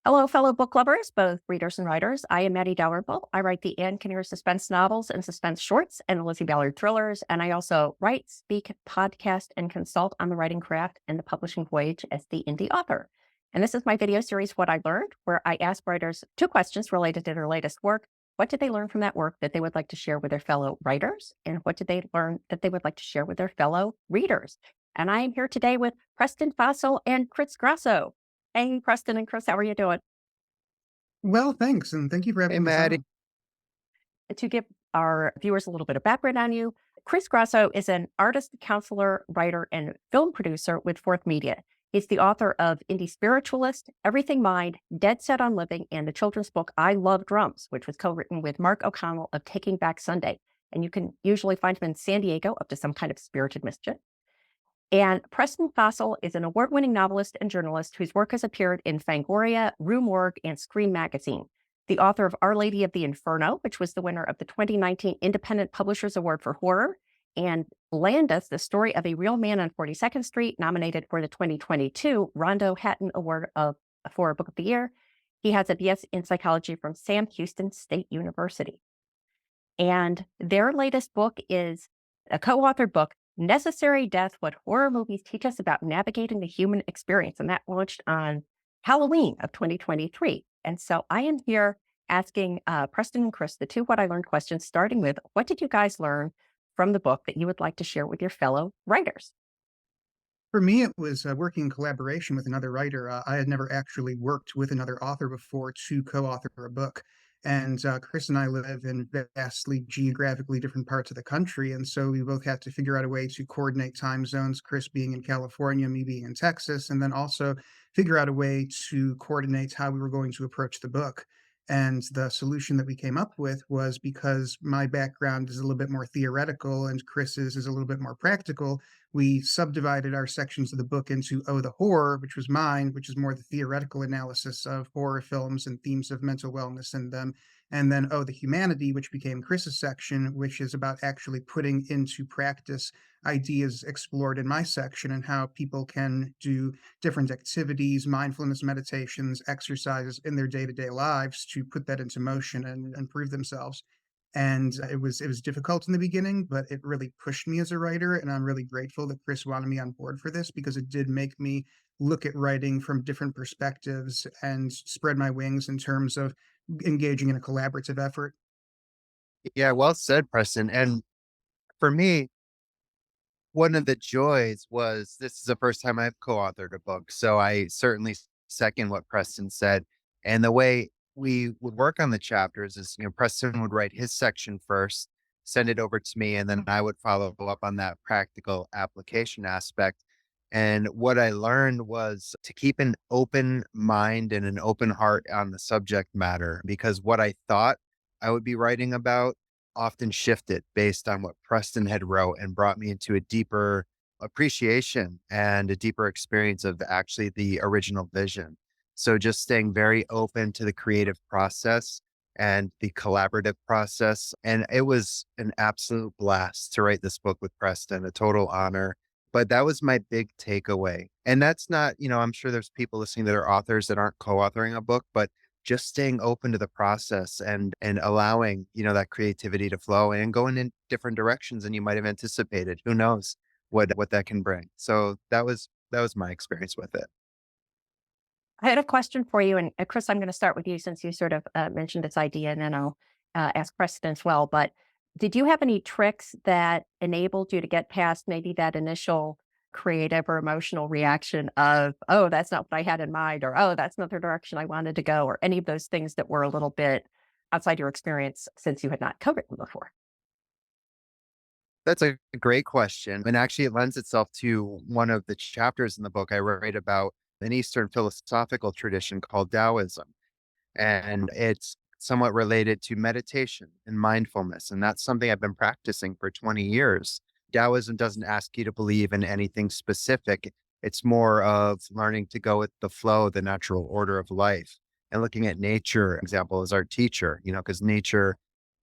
Hello, fellow book lovers, both readers and writers. I am Maddie Dalrymple. I write the Anne Kinnear suspense novels and suspense shorts and the Lizzie Ballard thrillers. And I also write, speak, podcast, and consult on the writing craft and the publishing voyage as the indie author. And this is my video series, What I Learned, where I ask writers two questions related to their latest work. What did they learn from that work that they would like to share with their fellow writers? And what did they learn that they would like to share with their fellow readers? And I am here today with Preston Fassel and Chris Grsso. Hey, Preston and Chris, how are you doing? Well, thanks, and thank you for Hey, having us Maddie. on. To give our viewers a little bit of background on you, Chris Grosso is an artist, counselor, writer, and film producer with Fourth Media. He's the author of Indie Spiritualist, Everything Mind, Dead Set on Living, and the children's book I Love Drums, which was co-written with Mark O'Connell of Taking Back Sunday. And you can usually find him in San Diego up to some kind of spirited mischief. And Preston Fassel is an award-winning novelist and journalist whose work has appeared in Fangoria, Rue Morgue, and Screem Magazine. The author of Our Lady of the Inferno, which was the winner of the 2019 Independent Publishers Award for Horror, and Landis, The Story of a Real Man on 42nd Street, nominated for the 2022 Rondo Hatton Award for Book of the Year. He has a BS in psychology from Sam Houston State University. And their latest book is a co-authored book, Necessary Death, What Horror Movies Teach Us About Navigating the Human Experience. And that launched on Halloween of 2023. And so I am here asking Preston and Chris the two What I Learned questions, starting with, what did you guys learn from the book that you would like to share with your fellow writers? For me, it was working in collaboration with another writer. I had never actually worked with another author before to co-author a book. And Chris and I live in vastly geographically different parts of the country. And so we both had to figure out a way to coordinate time zones, Chris being in California, me being in Texas, and then also figure out a way to coordinate how we were going to approach the book. And the solution that we came up with was, because my background is a little bit more theoretical and Chris's is a little bit more practical, we subdivided our sections of the book into Oh, the Horror, which was mine, which is more the theoretical analysis of horror films and themes of mental wellness in them. And then Oh, the Humanity, which became Chris's section, which is about actually putting into practice ideas explored in my section and how people can do different activities, mindfulness meditations, exercises in their day-to-day lives to put that into motion and improve themselves. And it was difficult in the beginning, but it really pushed me as a writer, and I'm really grateful that Chris wanted me on board for this, because it did make me look at writing from different perspectives and spread my wings in terms of engaging in a collaborative effort. Yeah, well said, Preston. And for me, one of the joys was this is the first time I've co-authored a book. So I certainly second what Preston said. And the way we would work on the chapters is, Preston would write his section first, send it over to me, and then I would follow up on that practical application aspect. And what I learned was to keep an open mind and an open heart on the subject matter, because what I thought I would be writing about often shifted based on what Preston had wrote, and brought me into a deeper appreciation and a deeper experience of actually the original vision. So just staying very open to the creative process and the collaborative process. And it was an absolute blast to write this book with Preston, a total honor. But that was my big takeaway. And that's not, I'm sure there's people listening that are authors that aren't co-authoring a book, but just staying open to the process and allowing, that creativity to flow and going in different directions than you might have anticipated. Who knows what that can bring. So that was my experience with it. I had a question for you, and Chris, I'm going to start with you since you sort of mentioned this idea, and then I'll ask Preston as well. But did you have any tricks that enabled you to get past maybe that initial creative or emotional reaction of, oh, that's not what I had in mind, or oh, that's not the direction I wanted to go, or any of those things that were a little bit outside your experience since you had not co-written before? That's a great question. And actually, it lends itself to one of the chapters in the book I write about an Eastern philosophical tradition called Taoism. And it's somewhat related to meditation and mindfulness. And that's something I've been practicing for 20 years. Taoism doesn't ask you to believe in anything specific. It's more of learning to go with the flow, the natural order of life, and looking at nature, example, as our teacher, because nature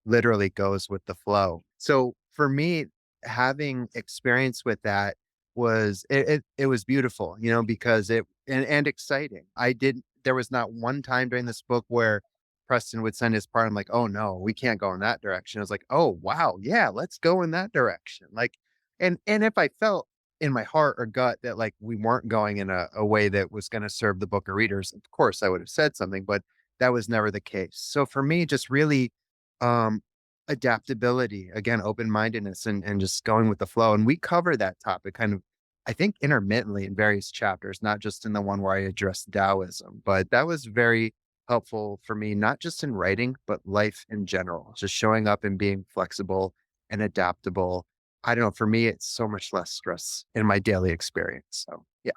literally goes with the flow. So for me, having experience with that it was beautiful, because and exciting. There was not one time during this book where Preston would send his part. I'm like, oh no, we can't go in that direction. I was like, oh wow, yeah, let's go in that direction. Like, and if I felt in my heart or gut that like we weren't going in a way that was going to serve the book or readers, of course I would have said something, but that was never the case. So for me, just really um adaptability, again, open-mindedness and just going with the flow. And we cover that topic kind of, I think, intermittently in various chapters, not just in the one where I addressed Taoism, but that was very helpful for me, not just in writing, but life in general, just showing up and being flexible and adaptable. I don't know. For me, it's so much less stress in my daily experience. So, yeah.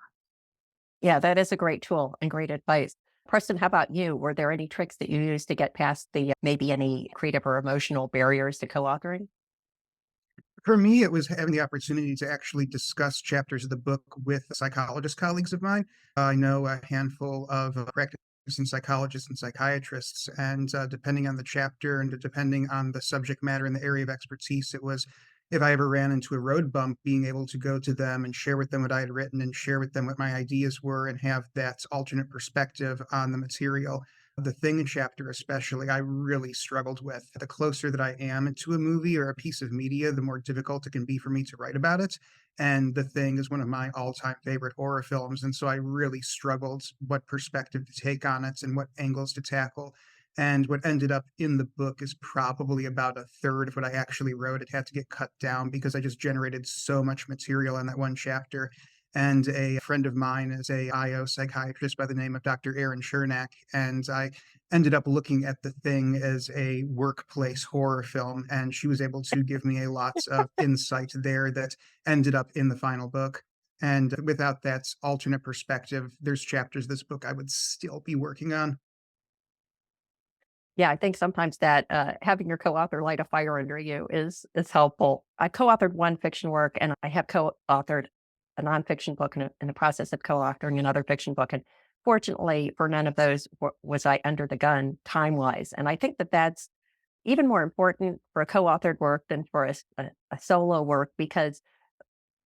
Yeah, that is a great tool and great advice. Preston, how about you? Were there any tricks that you used to get past the maybe any creative or emotional barriers to co-authoring? For me, it was having the opportunity to actually discuss chapters of the book with psychologist colleagues of mine. I know a handful of practicing psychologists and psychiatrists, and depending on the chapter and depending on the subject matter and the area of expertise, it was if I ever ran into a road bump, being able to go to them and share with them what I had written and share with them what my ideas were and have that alternate perspective on the material. The Thing chapter, especially, I really struggled with. The closer that I am to a movie or a piece of media, the more difficult it can be for me to write about it. And The Thing is one of my all time favorite horror films. And so I really struggled what perspective to take on it and what angles to tackle. And what ended up in the book is probably about a third of what I actually wrote. It had to get cut down because I just generated so much material in that one chapter. And a friend of mine is a IO psychiatrist by the name of Dr. Aaron Chernak, and I ended up looking at The Thing as a workplace horror film, and she was able to give me a lot of insight there that ended up in the final book. And without that alternate perspective, there's chapters of this book I would still be working on. Yeah, I think sometimes that having your co-author light a fire under you is helpful. I co-authored one fiction work, and I have co-authored a nonfiction book in the process of co-authoring another fiction book. And fortunately, for none of those was I under the gun time wise. And I think that that's even more important for a co-authored work than for a solo work, because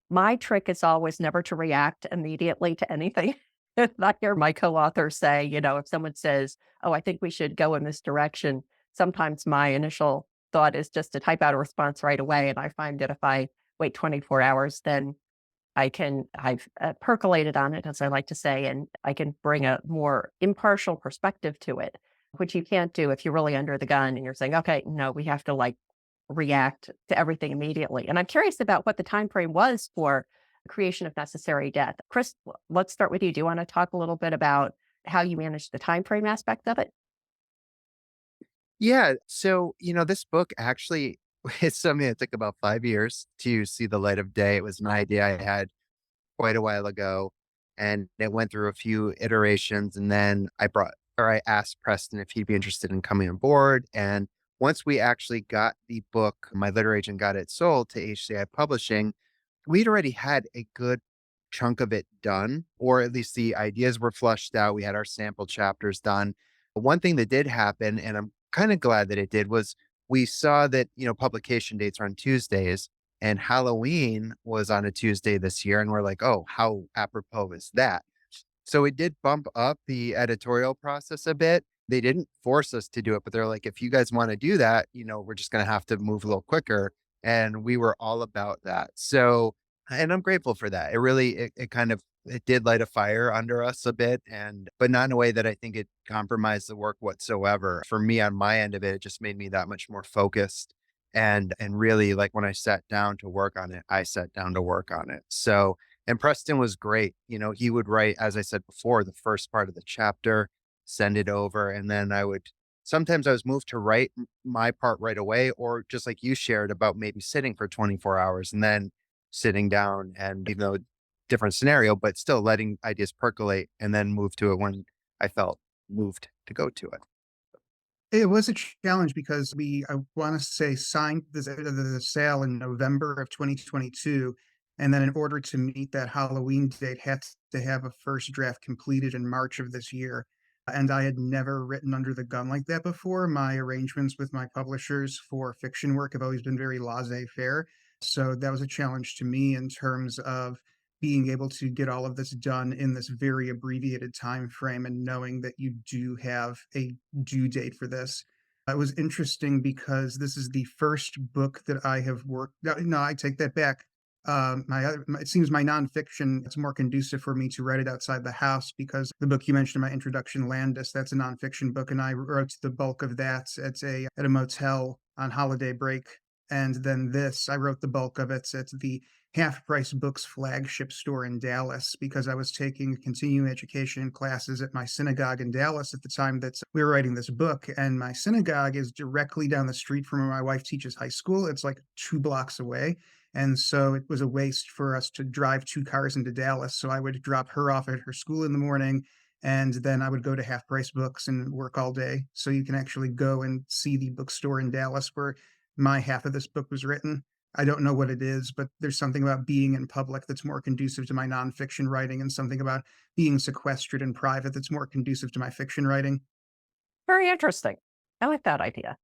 my trick is always never to react immediately to anything. I hear my co-author say, if someone says, "Oh, I think we should go in this direction," sometimes my initial thought is just to type out a response right away. And I find that if I wait 24 hours, then I've percolated on it, as I like to say, and I can bring a more impartial perspective to it, which you can't do if you're really under the gun and you're saying, okay, no, we have to like react to everything immediately. And I'm curious about what the time frame was for creation of Necessary Death. Chris, let's start with you. Do you want to talk a little bit about how you manage the time frame aspect of it? Yeah. So, this book actually is something that took about 5 years to see the light of day. It was an idea I had quite a while ago, and it went through a few iterations. And then I asked Preston if he'd be interested in coming on board. And once we actually got the book, my literary agent got it sold to HCI Publishing, we'd already had a good chunk of it done, or at least the ideas were flushed out. We had our sample chapters done. But one thing that did happen, and I'm kind of glad that it did, was we saw that, publication dates are on Tuesdays and Halloween was on a Tuesday this year. And we're like, oh, how apropos is that? So it did bump up the editorial process a bit. They didn't force us to do it, but they're like, if you guys want to do that, we're just going to have to move a little quicker. And we were all about that. So, and I'm grateful for that. It kind of, it did light a fire under us a bit, but not in a way that I think it compromised the work whatsoever. For me, on my end of it, it just made me that much more focused. And really, like, when I sat down to work on it, I sat down to work on it. So, and Preston was great. He would write, as I said before, the first part of the chapter, send it over. And then sometimes I was moved to write my part right away, or just like you shared about maybe sitting for 24 hours and then sitting down and, different scenario, but still letting ideas percolate and then move to it when I felt moved to go to it. It was a challenge because I want to say, signed the sale in November of 2022. And then in order to meet that Halloween date, had to have a first draft completed in March of this year. And I had never written under the gun like that before. My arrangements with my publishers for fiction work have always been very laissez faire. So that was a challenge to me in terms of being able to get all of this done in this very abbreviated time frame and knowing that you do have a due date for this. It was interesting because this is the first book that I have worked. No, I take that back. It seems my nonfiction, it's more conducive for me to write it outside the house because the book you mentioned in my introduction, Landis, that's a nonfiction book, and I wrote the bulk of that at a motel on holiday break. And then this, I wrote the bulk of it at the Half Price Books flagship store in Dallas because I was taking continuing education classes at my synagogue in Dallas at the time that we were writing this book. And my synagogue is directly down the street from where my wife teaches high school. It's like 2 blocks away. And so it was a waste for us to drive 2 cars into Dallas. So I would drop her off at her school in the morning, and then I would go to Half Price Books and work all day. So you can actually go and see the bookstore in Dallas where my half of this book was written. I don't know what it is, but there's something about being in public that's more conducive to my nonfiction writing, and something about being sequestered in private that's more conducive to my fiction writing. Very interesting. I like that idea.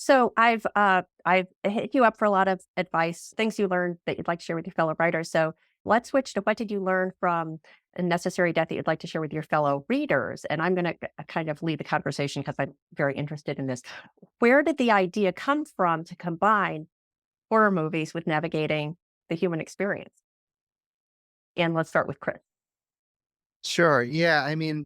So I've hit you up for a lot of advice, things you learned that you'd like to share with your fellow writers. So let's switch to what did you learn from A Necessary Death that you'd like to share with your fellow readers? And I'm going to kind of lead the conversation because I'm very interested in this. Where did the idea come from to combine horror movies with navigating the human experience? And let's start with Chris. Sure. Yeah. I mean,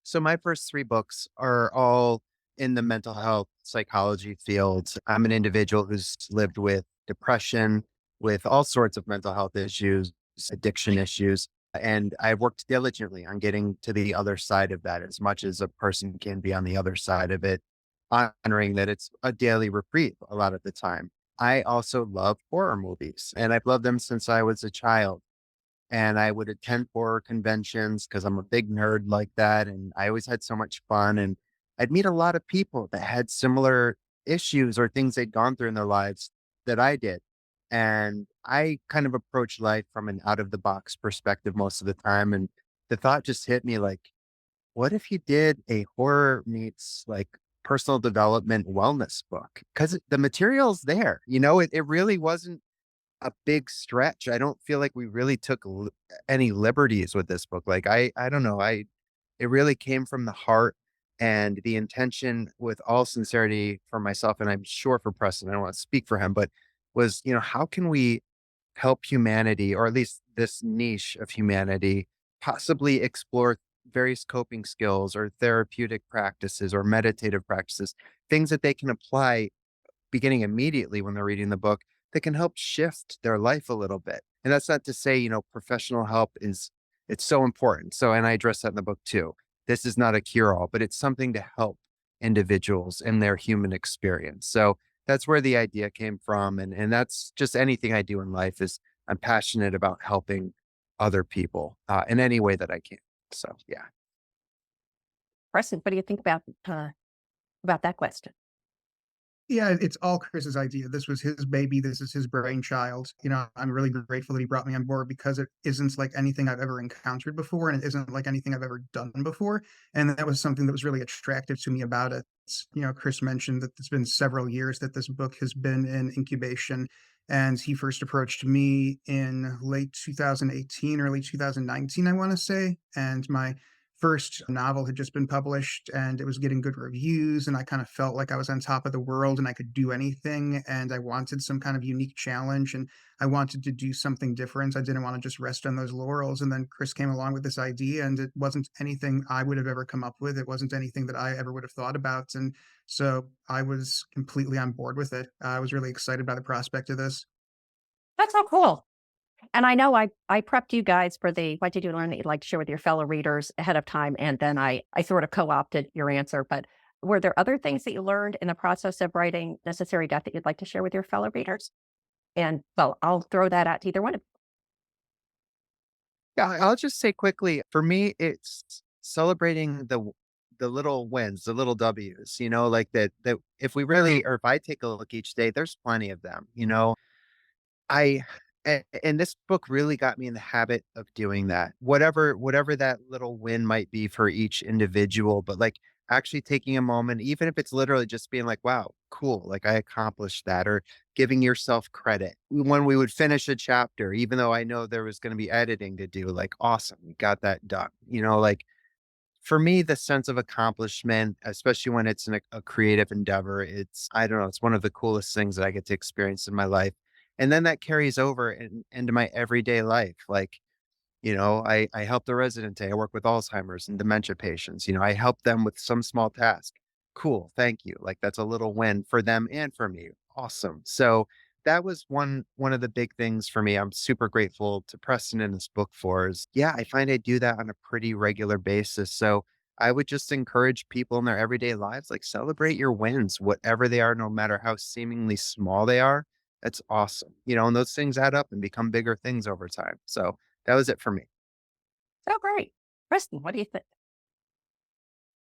so my first three books are all in the mental health psychology field. I'm an individual who's lived with depression, with all sorts of mental health issues, addiction issues. And I've worked diligently on getting to the other side of that as much as a person can be on the other side of it, honoring that it's a daily reprieve a lot of the time. I also love horror movies, and I've loved them since I was a child. And I would attend horror conventions because I'm a big nerd like that. And I always had so much fun. And I'd meet a lot of people that had similar issues or things they'd gone through in their lives that I did. And I kind of approach life from an out of the box perspective most of the time. And the thought just hit me like, what if you did a horror meets like personal development wellness book? Because the material's there, it really wasn't a big stretch. I don't feel like we really took any liberties with this book. Like I don't know. It really came from the heart and the intention with all sincerity for myself. And I'm sure for Preston, I don't want to speak for him, but was, how can we help humanity, or at least this niche of humanity, possibly explore various coping skills or therapeutic practices or meditative practices, things that they can apply beginning immediately when they're reading the book that can help shift their life a little bit. And that's not to say, professional help it's so important. So, and I address that in the book too. This is not a cure all, but it's something to help individuals in their human experience. So that's where the idea came from. And that's just anything I do in life is I'm passionate about helping other people in any way that I can. So, yeah. Preston, what do you think about that question? Yeah, it's all Chris's idea. This was his baby. This is his brainchild. I'm really grateful that he brought me on board because it isn't like anything I've ever encountered before, and it isn't like anything I've ever done before. And that was something that was really attractive to me about it. Chris mentioned that it's been several years that this book has been in incubation, and he first approached me in late 2018, early 2019, I want to say. And my first novel had just been published and it was getting good reviews, and I kind of felt like I was on top of the world and I could do anything, and I wanted some kind of unique challenge, and I wanted to do something different. I didn't want to just rest on those laurels. And then Chris came along with this idea, and it wasn't anything I would have ever come up with. It wasn't anything that I ever would have thought about. And so I was completely on board with it. I was really excited by the prospect of this. That's so cool. And I know I prepped you guys for the what did you learn that you'd like to share with your fellow readers ahead of time, and then I sort of co-opted your answer. But were there other things that you learned in the process of writing Necessary Death that you'd like to share with your fellow readers? And well, I'll throw that out to either one of Yeah, I'll just say quickly, for me, it's celebrating the little wins, the little W's, like that if we really or if I take a look each day, there's plenty of them. I And this book really got me in the habit of doing that. Whatever that little win might be for each individual, but like actually taking a moment, even if it's literally just being like, wow, cool, like I accomplished that, or giving yourself credit. When we would finish a chapter, even though I know there was going to be editing to do, like, awesome, we got that done. Like for me, the sense of accomplishment, especially when it's a creative endeavor, I don't know, it's one of the coolest things that I get to experience in my life. And then that carries over into my everyday life. Like, I help the resident day. I work with Alzheimer's and dementia patients. I help them with some small task. Cool. Thank you. Like that's a little win for them and for me. Awesome. So that was one of the big things for me. I'm super grateful to Preston in this book for is yeah, I find I do that on a pretty regular basis. So I would just encourage people in their everyday lives, like celebrate your wins, whatever they are, no matter how seemingly small they are. That's awesome. And those things add up and become bigger things over time. So that was it for me. Oh, great. Preston, what do you think?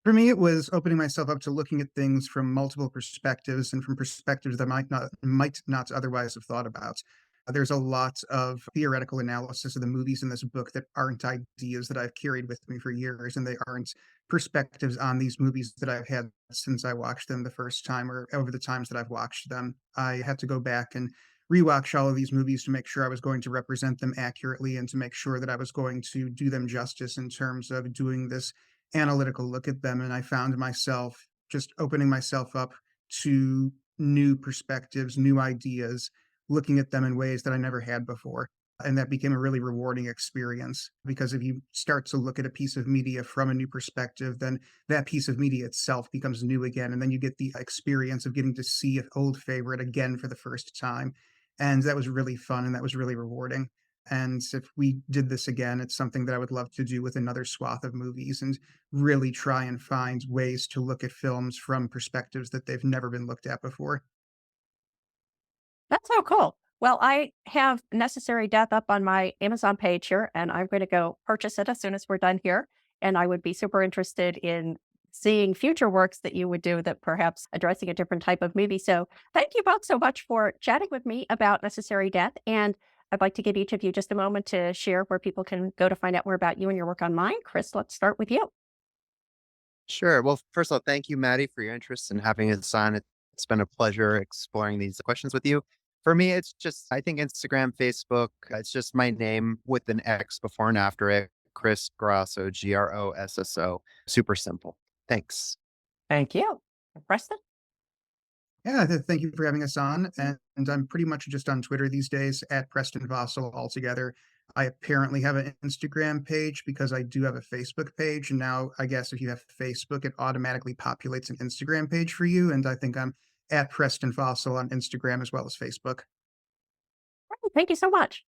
For me, it was opening myself up to looking at things from multiple perspectives and from perspectives that might not otherwise have thought about. There's a lot of theoretical analysis of the movies in this book that aren't ideas that I've carried with me for years, and they aren't perspectives on these movies that I've had since I watched them the first time or over the times that I've watched them. I had to go back and rewatch all of these movies to make sure I was going to represent them accurately and to make sure that I was going to do them justice in terms of doing this analytical look at them. And I found myself just opening myself up to new perspectives, new ideas, looking at them in ways that I never had before. And that became a really rewarding experience because if you start to look at a piece of media from a new perspective, then that piece of media itself becomes new again. And then you get the experience of getting to see an old favorite again for the first time. And that was really fun and that was really rewarding. And if we did this again, it's something that I would love to do with another swath of movies and really try and find ways to look at films from perspectives that they've never been looked at before. That's so cool. Well, I have Necessary Death up on my Amazon page here, and I'm going to go purchase it as soon as we're done here. And I would be super interested in seeing future works that you would do that perhaps addressing a different type of movie. So thank you both so much for chatting with me about Necessary Death. And I'd like to give each of you just a moment to share where people can go to find out more about you and your work online. Chris, let's start with you. Sure. Well, first of all, thank you, Maddie, for your interest in having us on. It's been a pleasure exploring these questions with you. For me, it's just, I think Instagram, Facebook, it's just my name with an X before and after it. Chris Grosso, Grosso. Super simple. Thanks. Thank you. Preston? Yeah, thank you for having us on. And I'm pretty much just on Twitter these days at Preston Fassel altogether. I apparently have an Instagram page because I do have a Facebook page. And now I guess if you have Facebook, it automatically populates an Instagram page for you. And I think I'm at Preston Fassel on Instagram as well as Facebook. Thank you so much.